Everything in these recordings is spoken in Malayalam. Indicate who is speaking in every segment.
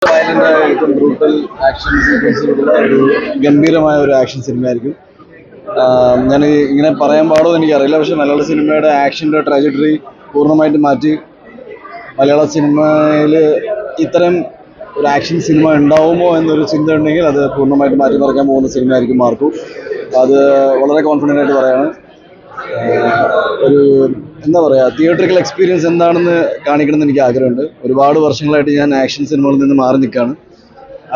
Speaker 1: വയലൻ്റായിട്ടും ബ്രൂട്ടൽ ആക്ഷൻ സീക്വൻസുകളുള്ള ഒരു ഗംഭീരമായ ഒരു ആക്ഷൻ സിനിമയായിരിക്കും. ഞാൻ ഇങ്ങനെ പറയാൻ പാടുമോ എനിക്കറിയില്ല, പക്ഷെ മലയാള സിനിമയുടെ ആക്ഷൻ്റെ ട്രാജക്ടറി പൂർണ്ണമായിട്ട് മാറ്റി. മലയാള സിനിമയിൽ ഇത്തരം ഒരു ആക്ഷൻ സിനിമ ഉണ്ടാവുമോ എന്നൊരു ചിന്ത ഉണ്ടെങ്കിൽ അത് പൂർണ്ണമായിട്ട് മാറ്റിമറിക്കാൻ പോകുന്ന സിനിമയായിരിക്കും മാർക്കു. അത് വളരെ കോൺഫിഡൻ്റ് ആയിട്ട് പറയാണ്. ഒരു എന്താ പറയുക, തിയേറ്ററിക്കൽ എക്സ്പീരിയൻസ് എന്താണെന്ന് കാണിക്കണമെന്ന് എനിക്ക് ആഗ്രഹമുണ്ട്. ഒരുപാട് വർഷങ്ങളായിട്ട് ഞാൻ ആക്ഷൻ സിനിമകളിൽ നിന്ന് മാറി നിൽക്കുകയാണ്.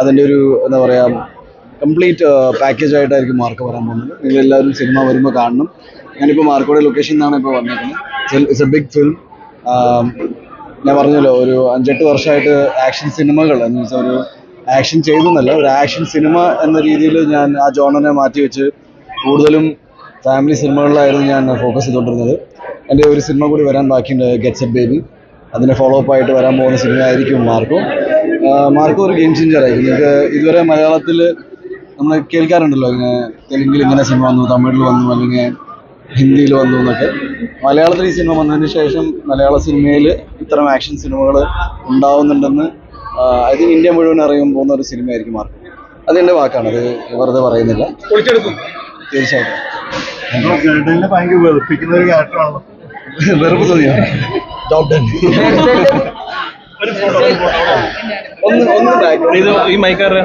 Speaker 1: അതിൻ്റെ ഒരു എന്താ പറയുക, കംപ്ലീറ്റ് പാക്കേജ് ആയിട്ടായിരിക്കും മാർക്ക് വരാൻ പോകുന്നത്. നിങ്ങളെല്ലാവരും സിനിമ വരുമ്പോൾ കാണണം. ഞാനിപ്പോൾ മാർക്കോടെ ലൊക്കേഷൻ നിന്നാണ് ഇപ്പോൾ വന്നേക്കുന്നത്. It's a big film. ഞാൻ പറഞ്ഞല്ലോ, ഒരു 5-8 വർഷമായിട്ട് ആക്ഷൻ സിനിമകൾ എന്ന് വെച്ചാൽ ഒരു ആക്ഷൻ ചെയ്തെന്നല്ല, ഒരു ആക്ഷൻ സിനിമ എന്ന രീതിയിൽ ഞാൻ ആ ജോണറിനെ മാറ്റി വെച്ച് കൂടുതലും ഫാമിലി സിനിമകളിലായിരുന്നു ഞാൻ ഫോക്കസ് ചെയ്തുകൊണ്ടിരുന്നത്. എൻ്റെ ഒരു സിനിമ കൂടി വരാൻ ബാക്കിയുണ്ട്, ഗെറ്റ്സ് എ ബേബി. അതിൻ്റെ ഫോളോ അപ്പ് ആയിട്ട് വരാൻ പോകുന്ന സിനിമ ആയിരിക്കും മാർക്കോ. മാർക്കോ ഒരു ഗെയിം ചേഞ്ചർ ആയിരിക്കും. നിങ്ങൾക്ക് ഇതുവരെ മലയാളത്തിൽ നമ്മൾ കേൾക്കാറുണ്ടല്ലോ, ഇങ്ങനെ തെലുങ്കിൽ ഇങ്ങനെ സിനിമ വന്നു, തമിഴിൽ വന്നു, അല്ലെങ്കിൽ ഹിന്ദിയിൽ വന്നു എന്നൊക്കെ. മലയാളത്തിൽ ഈ സിനിമ വന്നതിന് ശേഷം മലയാള സിനിമയിൽ ഇത്തരം ആക്ഷൻ സിനിമകൾ ഉണ്ടാവുന്നുണ്ടെന്ന് ഐ തിങ്ക് ഇന്ത്യ മുഴുവൻ അറിയാൻ പോകുന്ന ഒരു സിനിമയായിരിക്കും മാർക്കോ. അതെൻ്റെ വാക്കാണ്, അത് വെറുതെ പറയുന്നില്ല. തീർച്ചയായിട്ടും വെറുപ്പ് തോന്നിയോ? ഒന്ന്
Speaker 2: ഈ മൈക്കാറ്